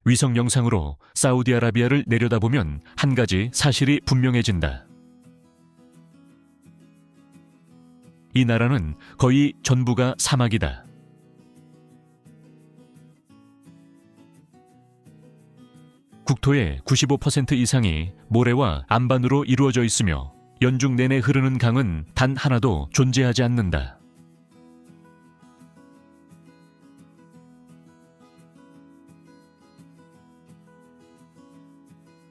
위성 영상으로 사우디아라비아를 내려다보면 한 가지 사실이 분명해진다. 이 나라는 거의 전부가 사막이다. 국토의 95% 이상이 모래와 안반으로 이루어져 있으며 연중 내내 흐르는 강은 단 하나도 존재하지 않는다.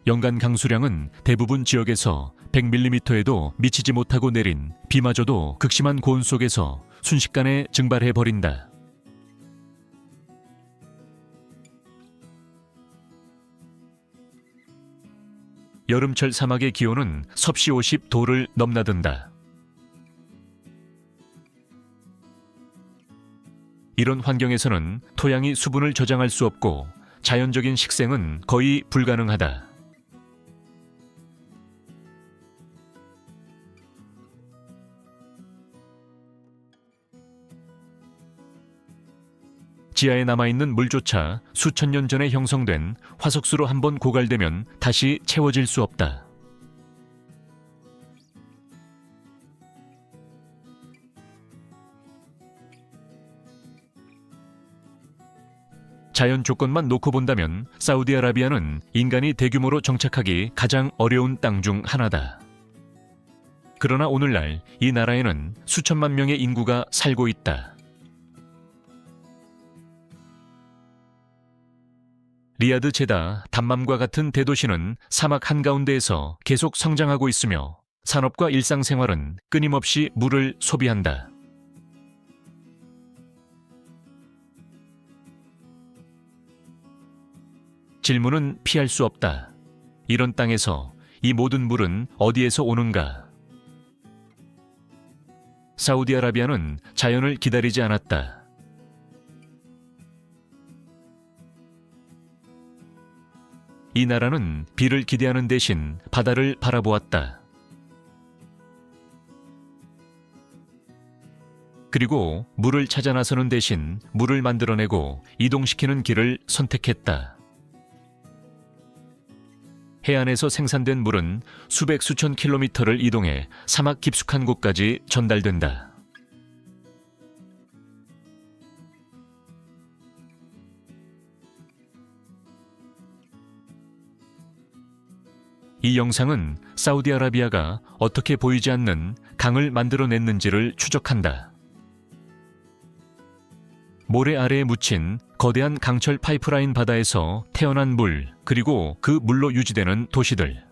연간 강수량은 대부분 지역에서 100mm에도 미치지 못하고 내린 비마저도 극심한 고온 속에서 순식간에 증발해버린다. 여름철 사막의 기온은 섭씨 50도를 넘나든다. 이런 환경에서는 토양이 수분을 저장할 수 없고 자연적인 식생은 거의 불가능하다. 지하에 남아있는 물조차 수천 년 전에 형성된 화석수로 한번 고갈되면 다시 채워질 수 없다. 자연 조건만 놓고 본다면 사우디아라비아는 인간이 대규모로 정착하기 가장 어려운 땅 중 하나다. 그러나 오늘날 이 나라에는 수천만 명의 인구가 살고 있다. 리야드, 제다, 담맘과 같은 대도시는 사막 한가운데에서 계속 성장하고 있으며 산업과 일상생활은 끊임없이 물을 소비한다. 질문은 피할 수 없다. 이런 땅에서 이 모든 물은 어디에서 오는가? 사우디아라비아는 자연을 기다리지 않았다. 이 나라는 비를 기대하는 대신 바다를 바라보았다. 그리고 물을 찾아 나서는 대신 물을 만들어내고 이동시키는 길을 선택했다. 해안에서 생산된 물은 수백 수천 킬로미터를 이동해 사막 깊숙한 곳까지 전달된다. 이 영상은 사우디아라비아가 어떻게 보이지 않는 강을 만들어냈는지를 추적한다. 모래 아래에 묻힌 거대한 강철 파이프라인 바다에서 태어난 물, 그리고 그 물로 유지되는 도시들.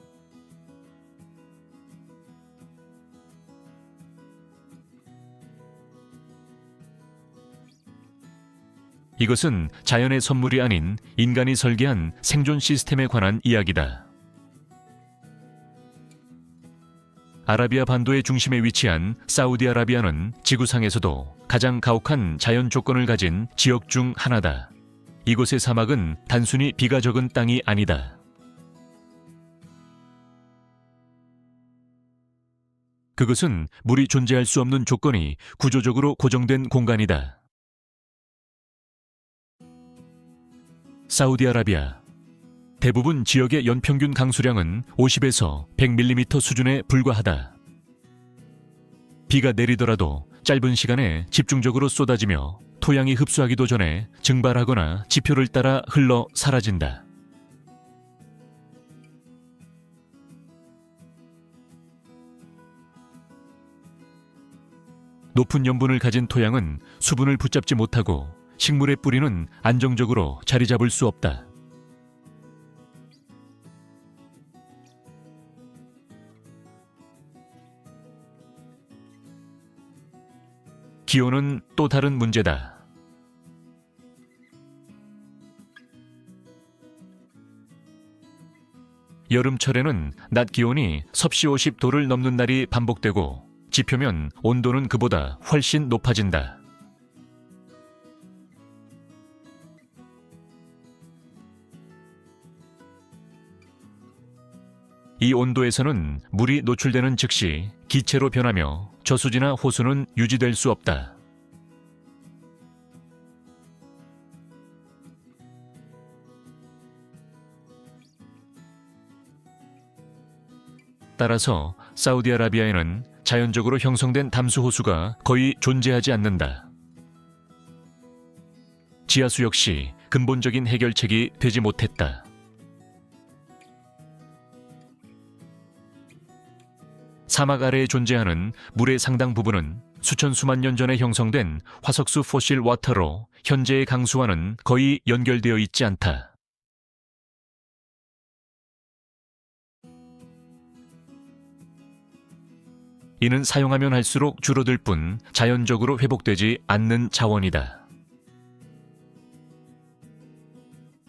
이것은 자연의 선물이 아닌 인간이 설계한 생존 시스템에 관한 이야기다. 아라비아 반도의 중심에 위치한 사우디아라비아는 지구상에서도 가장 가혹한 자연 조건을 가진 지역 중 하나다. 이곳의 사막은 단순히 비가 적은 땅이 아니다. 그것은 물이 존재할 수 없는 조건이 구조적으로 고정된 공간이다. 사우디아라비아 대부분 지역의 연평균 강수량은 50에서 100mm 수준에 불과하다. 비가 내리더라도 짧은 시간에 집중적으로 쏟아지며 토양이 흡수하기도 전에 증발하거나 지표를 따라 흘러 사라진다. 높은 염분을 가진 토양은 수분을 붙잡지 못하고 식물의 뿌리는 안정적으로 자리 잡을 수 없다. 기온은 또 다른 문제다. 여름철에는 낮 기온이 섭씨 50도를 넘는 날이 반복되고 지표면 온도는 그보다 훨씬 높아진다. 이 온도에서는 물이 노출되는 즉시 기체로 변하며 저수지나 호수는 유지될 수 없다. 따라서 사우디아라비아에는 자연적으로 형성된 담수 호수가 거의 존재하지 않는다. 지하수 역시 근본적인 해결책이 되지 못했다. 사막 아래에 존재하는 물의 상당 부분은 수천 수만 년 전에 형성된 화석수 포실 워터로 현재의 강수와는 거의 연결되어 있지 않다. 이는 사용하면 할수록 줄어들 뿐 자연적으로 회복되지 않는 자원이다.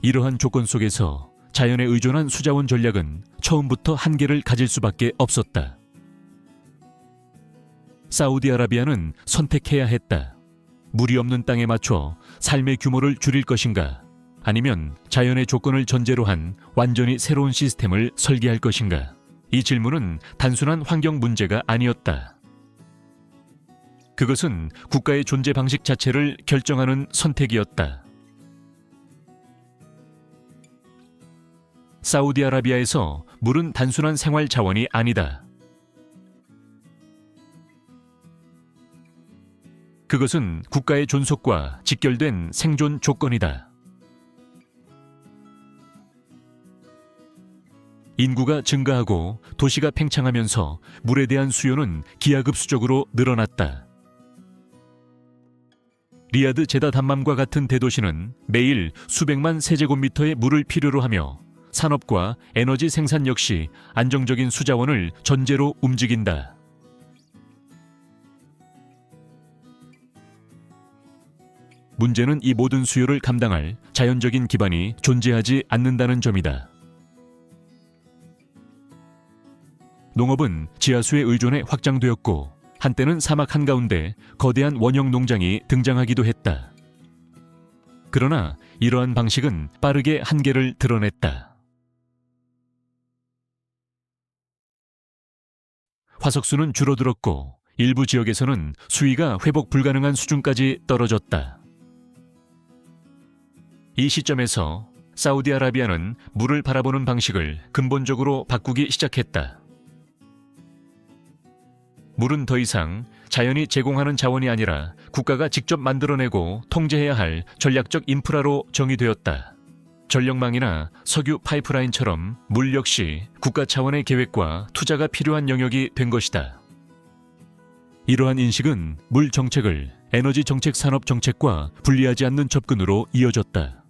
이러한 조건 속에서 자연에 의존한 수자원 전략은 처음부터 한계를 가질 수밖에 없었다. 사우디아라비아는 선택해야 했다. 물이 없는 땅에 맞춰 삶의 규모를 줄일 것인가, 아니면 자연의 조건을 전제로 한 완전히 새로운 시스템을 설계할 것인가. 이 질문은 단순한 환경 문제가 아니었다. 그것은 국가의 존재 방식 자체를 결정하는 선택이었다. 사우디아라비아에서 물은 단순한 생활 자원이 아니다. 그것은 국가의 존속과 직결된 생존 조건이다. 인구가 증가하고 도시가 팽창하면서 물에 대한 수요는 기하급수적으로 늘어났다. 리야드 제다 함맘과 같은 대도시는 매일 수백만 세제곱미터의 물을 필요로 하며 산업과 에너지 생산 역시 안정적인 수자원을 전제로 움직인다. 문제는 이 모든 수요를 감당할 자연적인 기반이 존재하지 않는다는 점이다. 농업은 지하수에 의존해 확장되었고 한때는 사막 한가운데 거대한 원형 농장이 등장하기도 했다. 그러나 이러한 방식은 빠르게 한계를 드러냈다. 화석수는 줄어들었고 일부 지역에서는 수위가 회복 불가능한 수준까지 떨어졌다. 이 시점에서 사우디아라비아는 물을 바라보는 방식을 근본적으로 바꾸기 시작했다. 물은 더 이상 자연이 제공하는 자원이 아니라 국가가 직접 만들어내고 통제해야 할 전략적 인프라로 정의되었다. 전력망이나 석유 파이프라인처럼 물 역시 국가 차원의 계획과 투자가 필요한 영역이 된 것이다. 이러한 인식은 물 정책을 에너지 정책 산업 정책과 분리하지 않는 접근으로 이어졌다.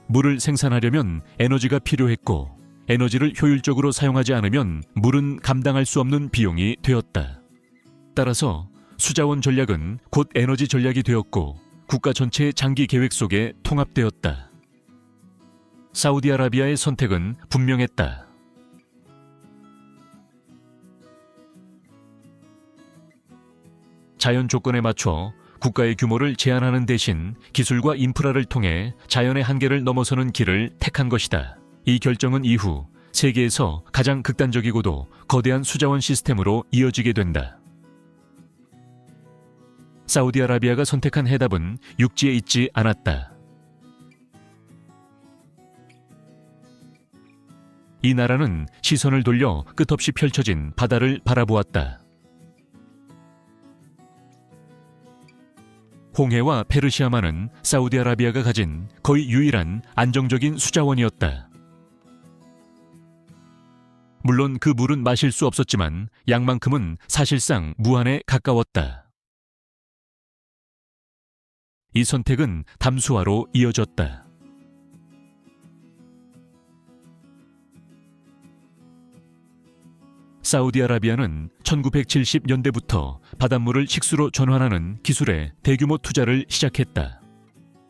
물을 생산하려면 에너지가 필요했고 에너지를 효율적으로 사용하지 않으면 물은 감당할 수 없는 비용이 되었다. 따라서 수자원 전략은 곧 에너지 전략이 되었고 국가 전체의 장기 계획 속에 통합되었다. 사우디아라비아의 선택은 분명했다. 자연 조건에 맞춰 국가의 규모를 제한하는 대신 기술과 인프라를 통해 자연의 한계를 넘어서는 길을 택한 것이다. 이 결정은 이후 세계에서 가장 극단적이고도 거대한 수자원 시스템으로 이어지게 된다. 사우디아라비아가 선택한 해답은 육지에 있지 않았다. 이 나라는 시선을 돌려 끝없이 펼쳐진 바다를 바라보았다. 홍해와 페르시아만은 사우디아라비아가 가진 거의 유일한 안정적인 수자원이었다. 물론 그 물은 마실 수 없었지만 양만큼은 사실상 무한에 가까웠다. 이 선택은 담수화로 이어졌다. 사우디아라비아는 1970년대부터 바닷물을 식수로 전환하는 기술에 대규모 투자를 시작했다.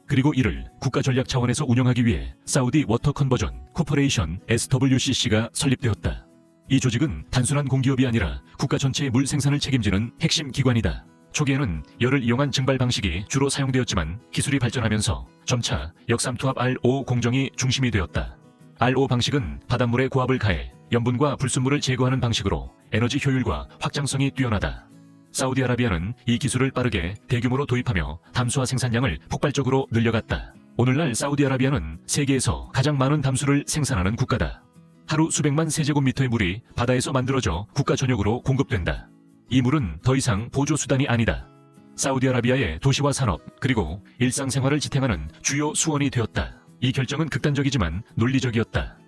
그리고 이를 국가 전략 차원에서 운영하기 위해 사우디 워터 컨버전 코퍼레이션 SWCC가 설립되었다. 이 조직은 단순한 공기업이 아니라 국가 전체의 물 생산을 책임지는 핵심 기관이다. 초기에는 열을 이용한 증발 방식이 주로 사용되었지만 기술이 발전하면서 점차 역삼투압 RO 공정이 중심이 되었다. RO 방식은 바닷물에 고압을 가해 염분과 불순물을 제거하는 방식으로 에너지 효율과 확장성이 뛰어나다. 사우디아라비아는 이 기술을 빠르게 대규모로 도입하며 담수화 생산량을 폭발적으로 늘려갔다. 오늘날 사우디아라비아는 세계에서 가장 많은 담수를 생산하는 국가다. 하루 수백만 세제곱미터의 물이 바다에서 만들어져 국가 전역으로 공급된다. 이 물은 더 이상 보조 수단이 아니다. 사우디아라비아의 도시와 산업 그리고 일상생활을 지탱하는 주요 수원이 되었다. 이 결정은 극단적이지만 논리적이었다.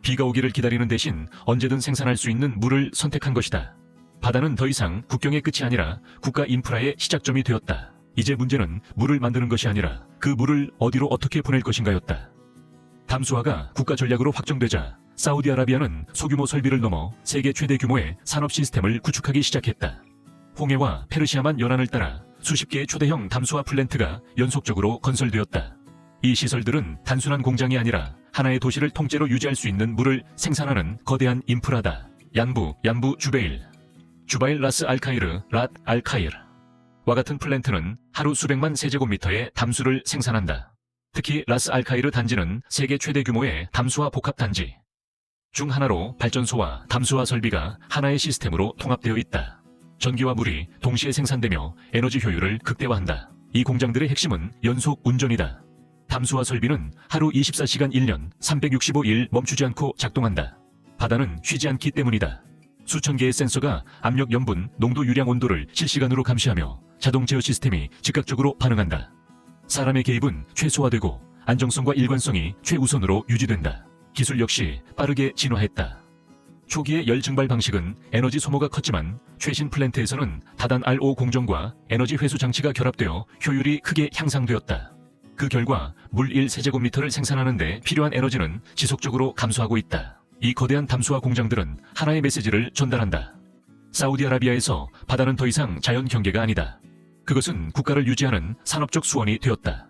비가 오기를 기다리는 대신 언제든 생산할 수 있는 물을 선택한 것이다. 바다는 더 이상 국경의 끝이 아니라 국가 인프라의 시작점이 되었다. 이제 문제는 물을 만드는 것이 아니라 그 물을 어디로 어떻게 보낼 것인가였다. 담수화가 국가 전략으로 확정되자 사우디아라비아는 소규모 설비를 넘어 세계 최대 규모의 산업 시스템을 구축하기 시작했다. 홍해와 페르시아만 연안을 따라 수십 개의 초대형 담수화 플랜트가 연속적으로 건설되었다. 이 시설들은 단순한 공장이 아니라 하나의 도시를 통째로 유지할 수 있는 물을 생산하는 거대한 인프라다. 얀부 주베일, 주바일 라스 알카이르, 랏 알카이르 와 같은 플랜트는 하루 수백만 세제곱미터의 담수를 생산한다. 특히 라스 알카이르 단지는 세계 최대 규모의 담수화 복합 단지 중 하나로 발전소와 담수화 설비가 하나의 시스템으로 통합되어 있다. 전기와 물이 동시에 생산되며 에너지 효율을 극대화한다. 이 공장들의 핵심은 연속 운전이다. 담수화 설비는 하루 24시간 1년 365일 멈추지 않고 작동한다. 바다는 쉬지 않기 때문이다. 수천 개의 센서가 압력, 염분, 농도, 유량, 온도를 실시간으로 감시하며 자동 제어 시스템이 즉각적으로 반응한다. 사람의 개입은 최소화되고 안정성과 일관성이 최우선으로 유지된다. 기술 역시 빠르게 진화했다. 초기의 열 증발 방식은 에너지 소모가 컸지만 최신 플랜트에서는 다단 RO 공정과 에너지 회수 장치가 결합되어 효율이 크게 향상되었다. 그 결과 물 1세제곱미터를 생산하는 데 필요한 에너지는 지속적으로 감소하고 있다. 이 거대한 담수화 공장들은 하나의 메시지를 전달한다. 사우디아라비아에서 바다는 더 이상 자연 경계가 아니다. 그것은 국가를 유지하는 산업적 수원이 되었다.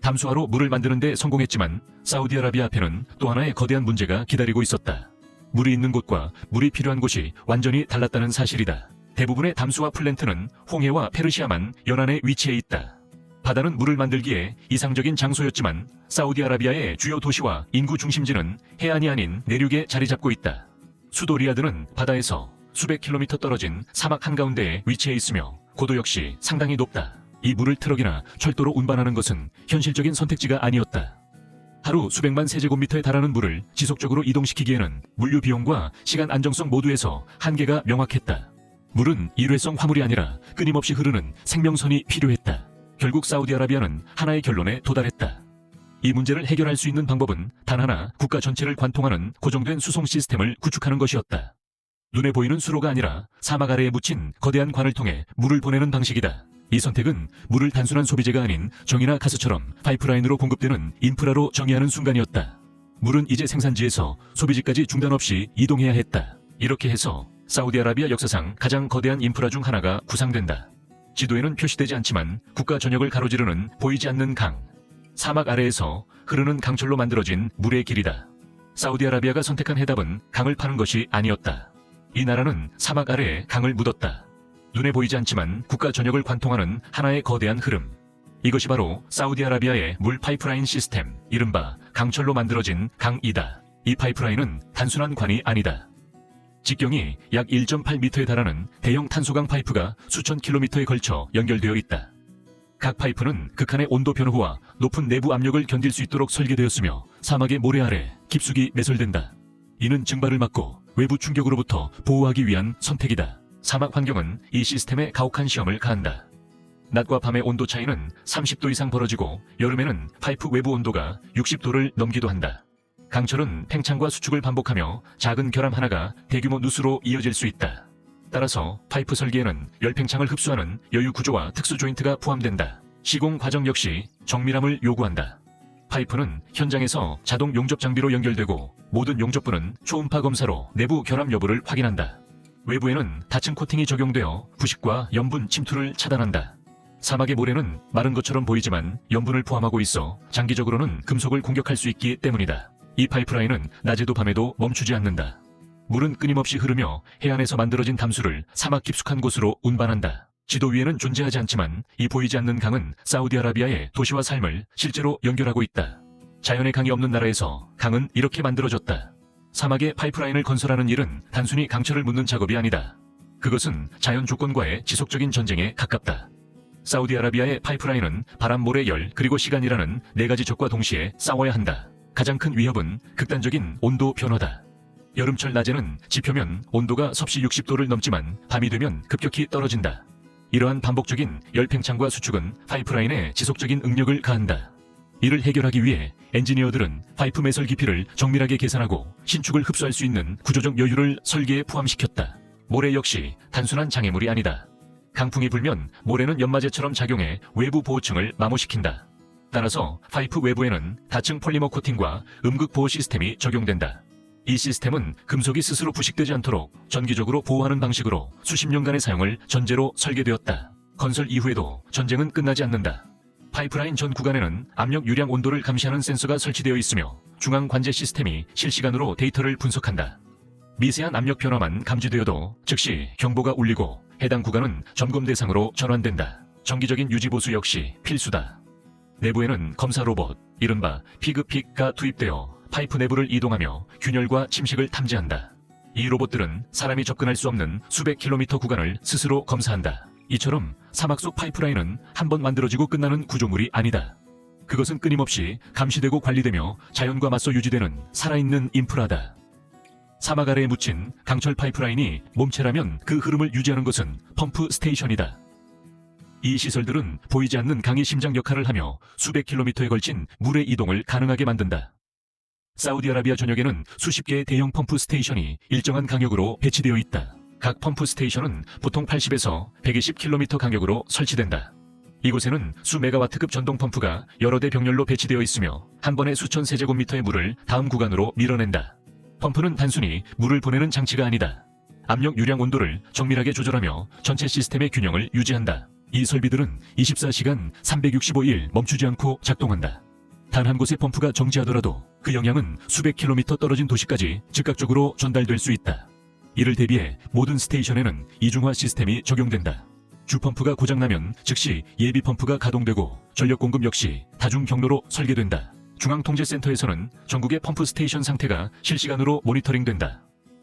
담수화로 물을 만드는 데 성공했지만 사우디아라비아 앞에는 또 하나의 거대한 문제가 기다리고 있었다. 물이 있는 곳과 물이 필요한 곳이 완전히 달랐다는 사실이다. 대부분의 담수화 플랜트는 홍해와 페르시아만 연안에 위치해 있다. 바다는 물을 만들기에 이상적인 장소였지만 사우디아라비아의 주요 도시와 인구 중심지는 해안이 아닌 내륙에 자리 잡고 있다. 수도 리야드는 바다에서 수백 킬로미터 떨어진 사막 한가운데에 위치해 있으며 고도 역시 상당히 높다. 이 물을 트럭이나 철도로 운반하는 것은 현실적인 선택지가 아니었다. 하루 수백만 세제곱미터에 달하는 물을 지속적으로 이동시키기에는 물류 비용과 시간 안정성 모두에서 한계가 명확했다. 물은 일회성 화물이 아니라 끊임없이 흐르는 생명선이 필요했다. 결국 사우디아라비아는 하나의 결론에 도달했다. 이 문제를 해결할 수 있는 방법은 단 하나, 국가 전체를 관통하는 고정된 수송 시스템을 구축하는 것이었다. 눈에 보이는 수로가 아니라 사막 아래에 묻힌 거대한 관을 통해 물을 보내는 방식이다. 이 선택은 물을 단순한 소비재가 아닌 정이나 가스처럼 파이프라인으로 공급되는 인프라로 정의하는 순간이었다. 물은 이제 생산지에서 소비지까지 중단 없이 이동해야 했다. 이렇게 해서 사우디아라비아 역사상 가장 거대한 인프라 중 하나가 구상된다. 지도에는 표시되지 않지만 국가 전역을 가로지르는 보이지 않는 강. 사막 아래에서 흐르는 강철로 만들어진 물의 길이다. 사우디아라비아가 선택한 해답은 강을 파는 것이 아니었다. 이 나라는 사막 아래에 강을 묻었다. 눈에 보이지 않지만 국가 전역을 관통하는 하나의 거대한 흐름. 이것이 바로 사우디아라비아의 물 파이프라인 시스템, 이른바 강철로 만들어진 강이다. 이 파이프라인은 단순한 관이 아니다. 직경이 약 1.8m에 달하는 대형 탄소강 파이프가 수천 킬로미터에 걸쳐 연결되어 있다. 각 파이프는 극한의 온도 변화와 높은 내부 압력을 견딜 수 있도록 설계되었으며 사막의 모래 아래 깊숙이 매설된다. 이는 증발을 막고 외부 충격으로부터 보호하기 위한 선택이다. 사막 환경은 이 시스템에 가혹한 시험을 가한다. 낮과 밤의 온도 차이는 30도 이상 벌어지고 여름에는 파이프 외부 온도가 60도를 넘기도 한다. 강철은 팽창과 수축을 반복하며 작은 결함 하나가 대규모 누수로 이어질 수 있다. 따라서 파이프 설계에는 열팽창을 흡수하는 여유 구조와 특수 조인트가 포함된다. 시공 과정 역시 정밀함을 요구한다. 파이프는 현장에서 자동 용접 장비로 연결되고 모든 용접부는 초음파 검사로 내부 결함 여부를 확인한다. 외부에는 다층 코팅이 적용되어 부식과 염분 침투를 차단한다. 사막의 모래는 마른 것처럼 보이지만 염분을 포함하고 있어 장기적으로는 금속을 공격할 수 있기 때문이다. 이 파이프라인은 낮에도 밤에도 멈추지 않는다. 물은 끊임없이 흐르며 해안에서 만들어진 담수를 사막 깊숙한 곳으로 운반한다. 지도 위에는 존재하지 않지만 이 보이지 않는 강은 사우디아라비아의 도시와 삶을 실제로 연결하고 있다. 자연의 강이 없는 나라에서 강은 이렇게 만들어졌다. 사막에 파이프라인을 건설하는 일은 단순히 강철을 묻는 작업이 아니다. 그것은 자연 조건과의 지속적인 전쟁에 가깝다. 사우디아라비아의 파이프라인은 바람, 모래, 열, 그리고 시간이라는 네 가지 적과 동시에 싸워야 한다. 가장 큰 위협은 극단적인 온도 변화다. 여름철 낮에는 지표면 온도가 섭씨 60도를 넘지만 밤이 되면 급격히 떨어진다. 이러한 반복적인 열 팽창과 수축은 파이프라인에 지속적인 응력을 가한다. 이를 해결하기 위해 엔지니어들은 파이프 매설 깊이를 정밀하게 계산하고 신축을 흡수할 수 있는 구조적 여유를 설계에 포함시켰다. 모래 역시 단순한 장애물이 아니다. 강풍이 불면 모래는 연마제처럼 작용해 외부 보호층을 마모시킨다. 따라서 파이프 외부에는 다층 폴리머 코팅과 음극 보호 시스템이 적용된다. 이 시스템은 금속이 스스로 부식되지 않도록 전기적으로 보호하는 방식으로 수십 년간의 사용을 전제로 설계되었다. 건설 이후에도 전쟁은 끝나지 않는다. 파이프라인 전 구간에는 압력 유량 온도를 감시하는 센서가 설치되어 있으며 중앙 관제 시스템이 실시간으로 데이터를 분석한다. 미세한 압력 변화만 감지되어도 즉시 경보가 울리고 해당 구간은 점검 대상으로 전환된다. 정기적인 유지 보수 역시 필수다. 내부에는 검사 로봇, 이른바 피그픽가 투입되어 파이프 내부를 이동하며 균열과 침식을 탐지한다. 이 로봇들은 사람이 접근할 수 없는 수백 킬로미터 구간을 스스로 검사한다. 이처럼 사막 속 파이프라인은 한번 만들어지고 끝나는 구조물이 아니다. 그것은 끊임없이 감시되고 관리되며 자연과 맞서 유지되는 살아있는 인프라다. 사막 아래에 묻힌 강철 파이프라인이 몸체라면 그 흐름을 유지하는 것은 펌프 스테이션이다. 이 시설들은 보이지 않는 강의 심장 역할을 하며 수백 킬로미터에 걸친 물의 이동을 가능하게 만든다. 사우디아라비아 전역에는 수십 개의 대형 펌프 스테이션이 일정한 간격으로 배치되어 있다. 각 펌프 스테이션은 보통 80에서 120km 간격으로 설치된다. 이곳에는 수 메가와트급 전동 펌프가 여러 대 병렬로 배치되어 있으며 한 번에 수천 세제곱미터의 물을 다음 구간으로 밀어낸다. 펌프는 단순히 물을 보내는 장치가 아니다. 압력 유량 온도를 정밀하게 조절하며 전체 시스템의 균형을 유지한다. 이 설비들은 24시간 365일 멈추지 않고 작동한다. 단 한 곳의 펌프가 정지하더라도 그 영향은 수백 킬로미터 떨어진 도시까지 즉각적으로 전달될 수 있다. 이를 대비해 모든 스테이션에는 이중화 시스템이 적용된다. 주 펌프가 고장나면 즉시 예비 펌프가 가동되고 전력 공급 역시 다중 경로로 설계된다. 중앙통제센터에서는 전국의 펌프 스테이션 상태가 실시간으로 모니터링된다.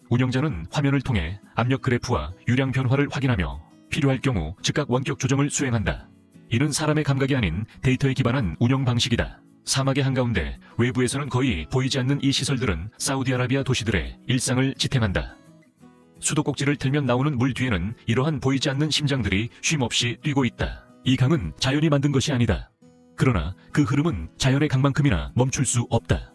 운영자는 화면을 통해 압력 그래프와 유량 변화를 확인하며 필요할 경우 즉각 원격 조정을 수행한다. 이는 사람의 감각이 아닌 데이터에 기반한 운영 방식이다. 사막의 한가운데 외부에서는 거의 보이지 않는 이 시설들은 사우디아라비아 도시들의 일상을 지탱한다. 수도꼭지를 틀면 나오는 물 뒤에는 이러한 보이지 않는 심장들이 쉼없이 뛰고 있다. 이 강은 자연이 만든 것이 아니다. 그러나 그 흐름은 자연의 강만큼이나 멈출 수 없다.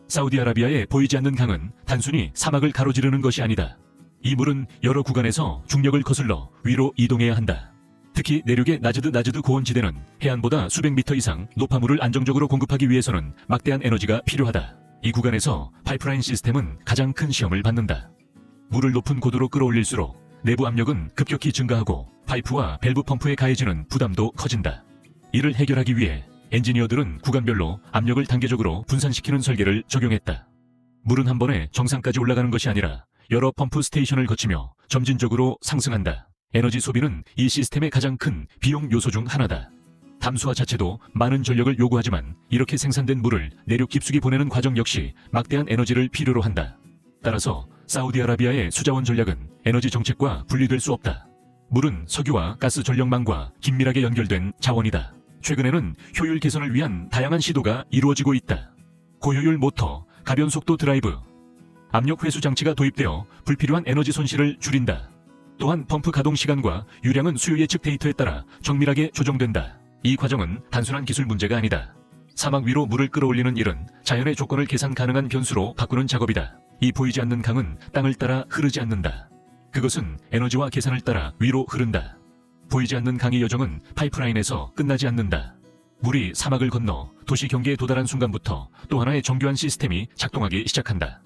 사우디아라비아의 보이지 않는 강은 단순히 사막을 가로지르는 것이 아니다. 이 물은 여러 구간에서 중력을 거슬러 위로 이동해야 한다. 특히 내륙의 나즈드 고원지대는 해안보다 수백 미터 이상 높아물을 안정적으로 공급하기 위해서는 막대한 에너지가 필요하다. 이 구간에서 파이프라인 시스템은 가장 큰 시험을 받는다. 물을 높은 고도로 끌어올릴수록 내부 압력은 급격히 증가하고 파이프와 밸브 펌프에 가해지는 부담도 커진다. 이를 해결하기 위해 엔지니어들은 구간별로 압력을 단계적으로 분산시키는 설계를 적용했다. 물은 한 번에 정상까지 올라가는 것이 아니라 여러 펌프 스테이션을 거치며 점진적으로 상승한다. 에너지 소비는 이 시스템의 가장 큰 비용 요소 중 하나다. 담수화 자체도 많은 전력을 요구하지만 이렇게 생산된 물을 내륙 깊숙이 보내는 과정 역시 막대한 에너지를 필요로 한다. 따라서 사우디아라비아의 수자원 전략은 에너지 정책과 분리될 수 없다. 물은 석유와 가스 전력망과 긴밀하게 연결된 자원이다. 최근에는 효율 개선을 위한 다양한 시도가 이루어지고 있다. 고효율 모터, 가변 속도 드라이브, 압력 회수 장치가 도입되어 불필요한 에너지 손실을 줄인다. 또한 펌프 가동 시간과 유량은 수요 예측 데이터에 따라 정밀하게 조정된다. 이 과정은 단순한 기술 문제가 아니다. 사막 위로 물을 끌어올리는 일은 자연의 조건을 계산 가능한 변수로 바꾸는 작업이다. 이 보이지 않는 강은 땅을 따라 흐르지 않는다. 그것은 에너지와 계산을 따라 위로 흐른다. 보이지 않는 강의 여정은 파이프라인에서 끝나지 않는다. 물이 사막을 건너 도시 경계에 도달한 순간부터 또 하나의 정교한 시스템이 작동하기 시작한다.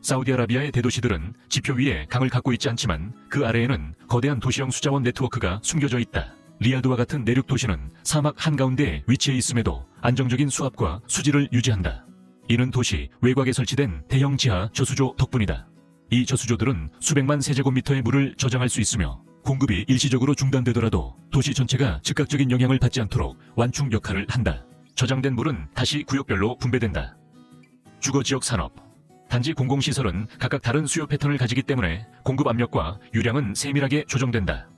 사우디아라비아의 대도시들은 지표 위에 강을 갖고 있지 않지만 그 아래에는 거대한 도시형 수자원 네트워크가 숨겨져 있다. 리야드와 같은 내륙 도시는 사막 한가운데에 위치해 있음에도 안정적인 수압과 수질을 유지한다. 이는 도시 외곽에 설치된 대형 지하 저수조 덕분이다. 이 저수조들은 수백만 세제곱미터의 물을 저장할 수 있으며 공급이 일시적으로 중단되더라도 도시 전체가 즉각적인 영향을 받지 않도록 완충 역할을 한다. 저장된 물은 다시 구역별로 분배된다. 주거지역 산업. 단지 공공시설은 각각 다른 수요 패턴을 가지기 때문에 공급 압력과 유량은 세밀하게 조정된다.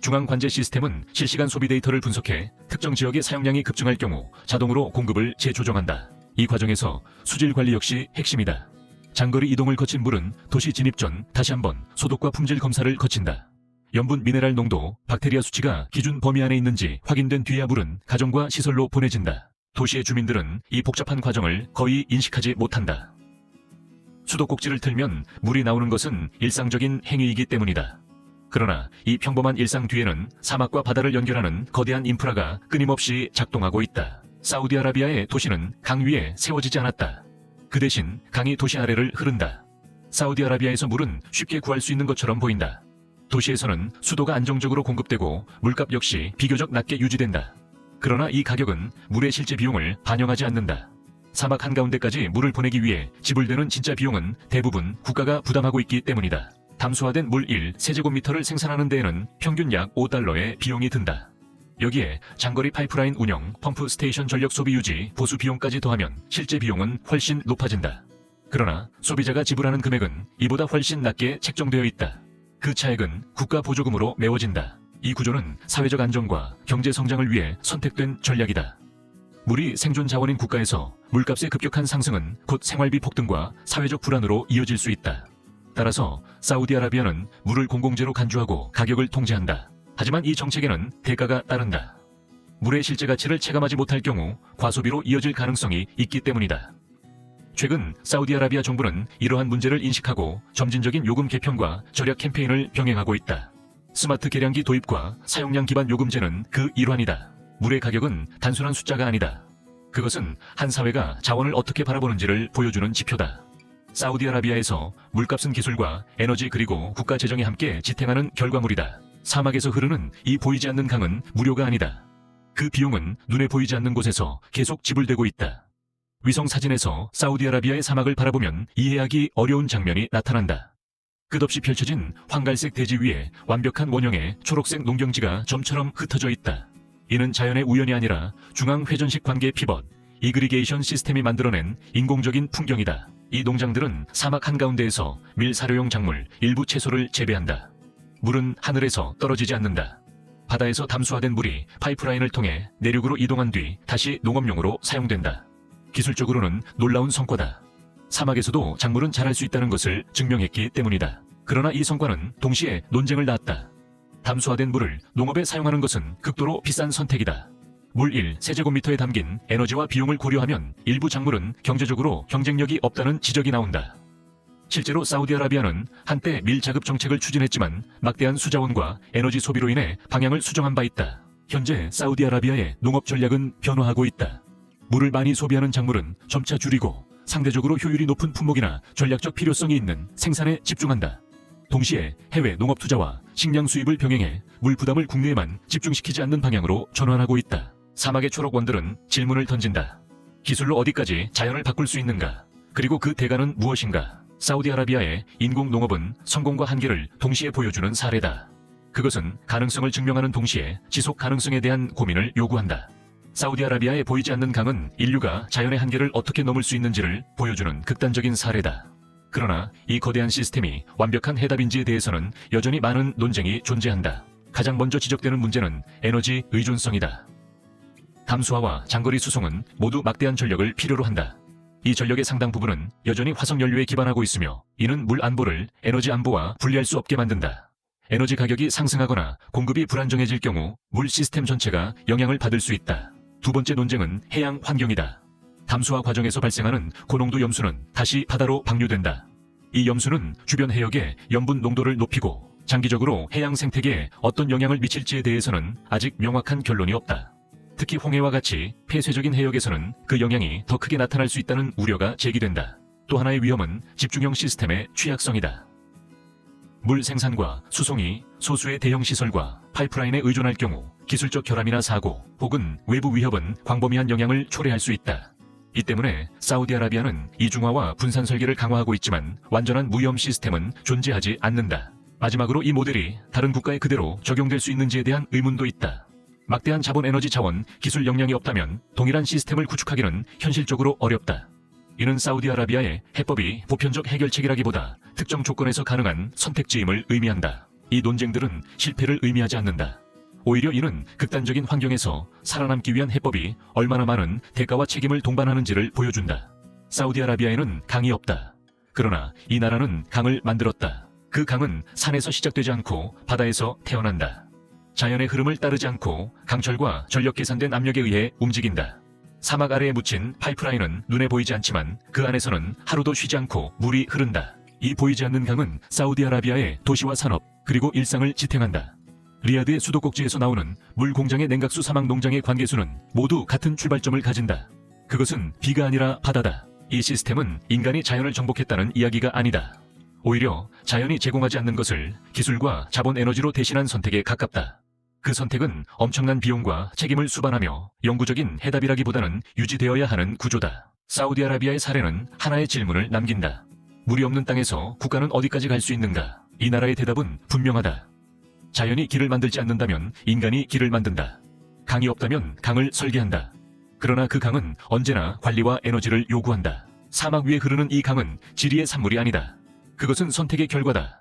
중앙관제 시스템은 실시간 소비 데이터를 분석해 특정 지역의 사용량이 급증할 경우 자동으로 공급을 재조정한다. 이 과정에서 수질 관리 역시 핵심이다. 장거리 이동을 거친 물은 도시 진입 전 다시 한번 소독과 품질 검사를 거친다. 염분 미네랄 농도, 박테리아 수치가 기준 범위 안에 있는지 확인된 뒤에야 물은 가정과 시설로 보내진다. 도시의 주민들은 이 복잡한 과정을 거의 인식하지 못한다. 수도꼭지를 틀면 물이 나오는 것은 일상적인 행위이기 때문이다. 그러나 이 평범한 일상 뒤에는 사막과 바다를 연결하는 거대한 인프라가 끊임없이 작동하고 있다. 사우디아라비아의 도시는 강 위에 세워지지 않았다. 그 대신 강이 도시 아래를 흐른다. 사우디아라비아에서 물은 쉽게 구할 수 있는 것처럼 보인다. 도시에서는 수도가 안정적으로 공급되고 물값 역시 비교적 낮게 유지된다. 그러나 이 가격은 물의 실제 비용을 반영하지 않는다. 사막 한가운데까지 물을 보내기 위해 지불되는 진짜 비용은 대부분 국가가 부담하고 있기 때문이다. 담수화된 물 1세제곱미터를 생산하는 데에는 평균 약 $5의 비용이 든다. 여기에 장거리 파이프라인 운영, 펌프 스테이션 전력 소비 유지, 보수 비용까지 더하면 실제 비용은 훨씬 높아진다. 그러나 소비자가 지불하는 금액은 이보다 훨씬 낮게 책정되어 있다. 그 차액은 국가 보조금으로 메워진다. 이 구조는 사회적 안정과 경제 성장을 위해 선택된 전략이다. 물이 생존 자원인 국가에서 물값의 급격한 상승은 곧 생활비 폭등과 사회적 불안으로 이어질 수 있다. 따라서 사우디아라비아는 물을 공공재로 간주하고 가격을 통제한다. 하지만 이 정책에는 대가가 따른다. 물의 실제 가치를 체감하지 못할 경우 과소비로 이어질 가능성이 있기 때문이다. 최근 사우디아라비아 정부는 이러한 문제를 인식하고 점진적인 요금 개편과 절약 캠페인을 병행하고 있다. 스마트 계량기 도입과 사용량 기반 요금제는 그 일환이다. 물의 가격은 단순한 숫자가 아니다. 그것은 한 사회가 자원을 어떻게 바라보는지를 보여주는 지표다. 사우디아라비아에서 물값은 기술과 에너지 그리고 국가 재정이 함께 지탱하는 결과물이다. 사막에서 흐르는 이 보이지 않는 강은 무료가 아니다. 그 비용은 눈에 보이지 않는 곳에서 계속 지불되고 있다. 위성 사진에서 사우디아라비아의 사막을 바라보면 이해하기 어려운 장면이 나타난다. 끝없이 펼쳐진 황갈색 대지 위에 완벽한 원형의 초록색 농경지가 점처럼 흩어져 있다. 이는 자연의 우연이 아니라 중앙회전식 관계 피벗, 이그리게이션 시스템이 만들어낸 인공적인 풍경이다. 이 농장들은 사막 한가운데에서 밀 사료용 작물, 일부 채소를 재배한다. 물은 하늘에서 떨어지지 않는다. 바다에서 담수화된 물이 파이프라인을 통해 내륙으로 이동한 뒤 다시 농업용으로 사용된다. 기술적으로는 놀라운 성과다. 사막에서도 작물은 자랄 수 있다는 것을 증명했기 때문이다. 그러나 이 성과는 동시에 논쟁을 낳았다. 담수화된 물을 농업에 사용하는 것은 극도로 비싼 선택이다. 물 1세제곱미터에 담긴 에너지와 비용을 고려하면 일부 작물은 경제적으로 경쟁력이 없다는 지적이 나온다. 실제로 사우디아라비아는 한때 밀 자급 정책을 추진했지만 막대한 수자원과 에너지 소비로 인해 방향을 수정한 바 있다. 현재 사우디아라비아의 농업 전략은 변화하고 있다. 물을 많이 소비하는 작물은 점차 줄이고 상대적으로 효율이 높은 품목이나 전략적 필요성이 있는 생산에 집중한다. 동시에 해외 농업 투자와 식량 수입을 병행해 물 부담을 국내에만 집중시키지 않는 방향으로 전환하고 있다. 사막의 초록원들은 질문을 던진다. 기술로 어디까지 자연을 바꿀 수 있는가? 그리고 그 대가는 무엇인가? 사우디아라비아의 인공농업은 성공과 한계를 동시에 보여주는 사례다. 그것은 가능성을 증명하는 동시에 지속 가능성에 대한 고민을 요구한다. 사우디아라비아에 보이지 않는 강은 인류가 자연의 한계를 어떻게 넘을 수 있는지를 보여주는 극단적인 사례다. 그러나 이 거대한 시스템이 완벽한 해답인지에 대해서는 여전히 많은 논쟁이 존재한다. 가장 먼저 지적되는 문제는 에너지 의존성이다. 담수화와 장거리 수송은 모두 막대한 전력을 필요로 한다. 이 전력의 상당 부분은 여전히 화석연료에 기반하고 있으며 이는 물 안보를 에너지 안보와 분리할 수 없게 만든다. 에너지 가격이 상승하거나 공급이 불안정해질 경우 물 시스템 전체가 영향을 받을 수 있다. 두 번째 논쟁은 해양 환경이다. 담수화 과정에서 발생하는 고농도 염수는 다시 바다로 방류된다. 이 염수는 주변 해역의 염분 농도를 높이고 장기적으로 해양 생태계에 어떤 영향을 미칠지에 대해서는 아직 명확한 결론이 없다. 특히 홍해와 같이 폐쇄적인 해역에서는 그 영향이 더 크게 나타날 수 있다는 우려가 제기된다. 또 하나의 위험은 집중형 시스템의 취약성이다. 물 생산과 수송이 소수의 대형 시설과 파이프라인에 의존할 경우 기술적 결함이나 사고 혹은 외부 위협은 광범위한 영향을 초래할 수 있다. 이 때문에 사우디아라비아는 이중화와 분산 설계를 강화하고 있지만 완전한 무위험 시스템은 존재하지 않는다. 마지막으로 이 모델이 다른 국가에 그대로 적용될 수 있는지에 대한 의문도 있다. 막대한 자본 에너지 자원, 기술 역량이 없다면 동일한 시스템을 구축하기는 현실적으로 어렵다. 이는 사우디아라비아의 해법이 보편적 해결책이라기보다 특정 조건에서 가능한 선택지임을 의미한다. 이 논쟁들은 실패를 의미하지 않는다. 오히려 이는 극단적인 환경에서 살아남기 위한 해법이 얼마나 많은 대가와 책임을 동반하는지를 보여준다. 사우디아라비아에는 강이 없다. 그러나 이 나라는 강을 만들었다. 그 강은 산에서 시작되지 않고 바다에서 태어난다. 자연의 흐름을 따르지 않고 강철과 전력 계산된 압력에 의해 움직인다. 사막 아래에 묻힌 파이프라인은 눈에 보이지 않지만 그 안에서는 하루도 쉬지 않고 물이 흐른다. 이 보이지 않는 강은 사우디아라비아의 도시와 산업, 그리고 일상을 지탱한다. 리야드의 수도꼭지에서 나오는 물 공장의 냉각수 사막 농장의 관계수는 모두 같은 출발점을 가진다. 그것은 비가 아니라 바다다. 이 시스템은 인간이 자연을 정복했다는 이야기가 아니다. 오히려 자연이 제공하지 않는 것을 기술과 자본 에너지로 대신한 선택에 가깝다. 그 선택은 엄청난 비용과 책임을 수반하며 영구적인 해답이라기보다는 유지되어야 하는 구조다. 사우디아라비아의 사례는 하나의 질문을 남긴다. 물이 없는 땅에서 국가는 어디까지 갈 수 있는가? 이 나라의 대답은 분명하다. 자연이 길을 만들지 않는다면 인간이 길을 만든다. 강이 없다면 강을 설계한다. 그러나 그 강은 언제나 관리와 에너지를 요구한다. 사막 위에 흐르는 이 강은 지리의 산물이 아니다. 그것은 선택의 결과다.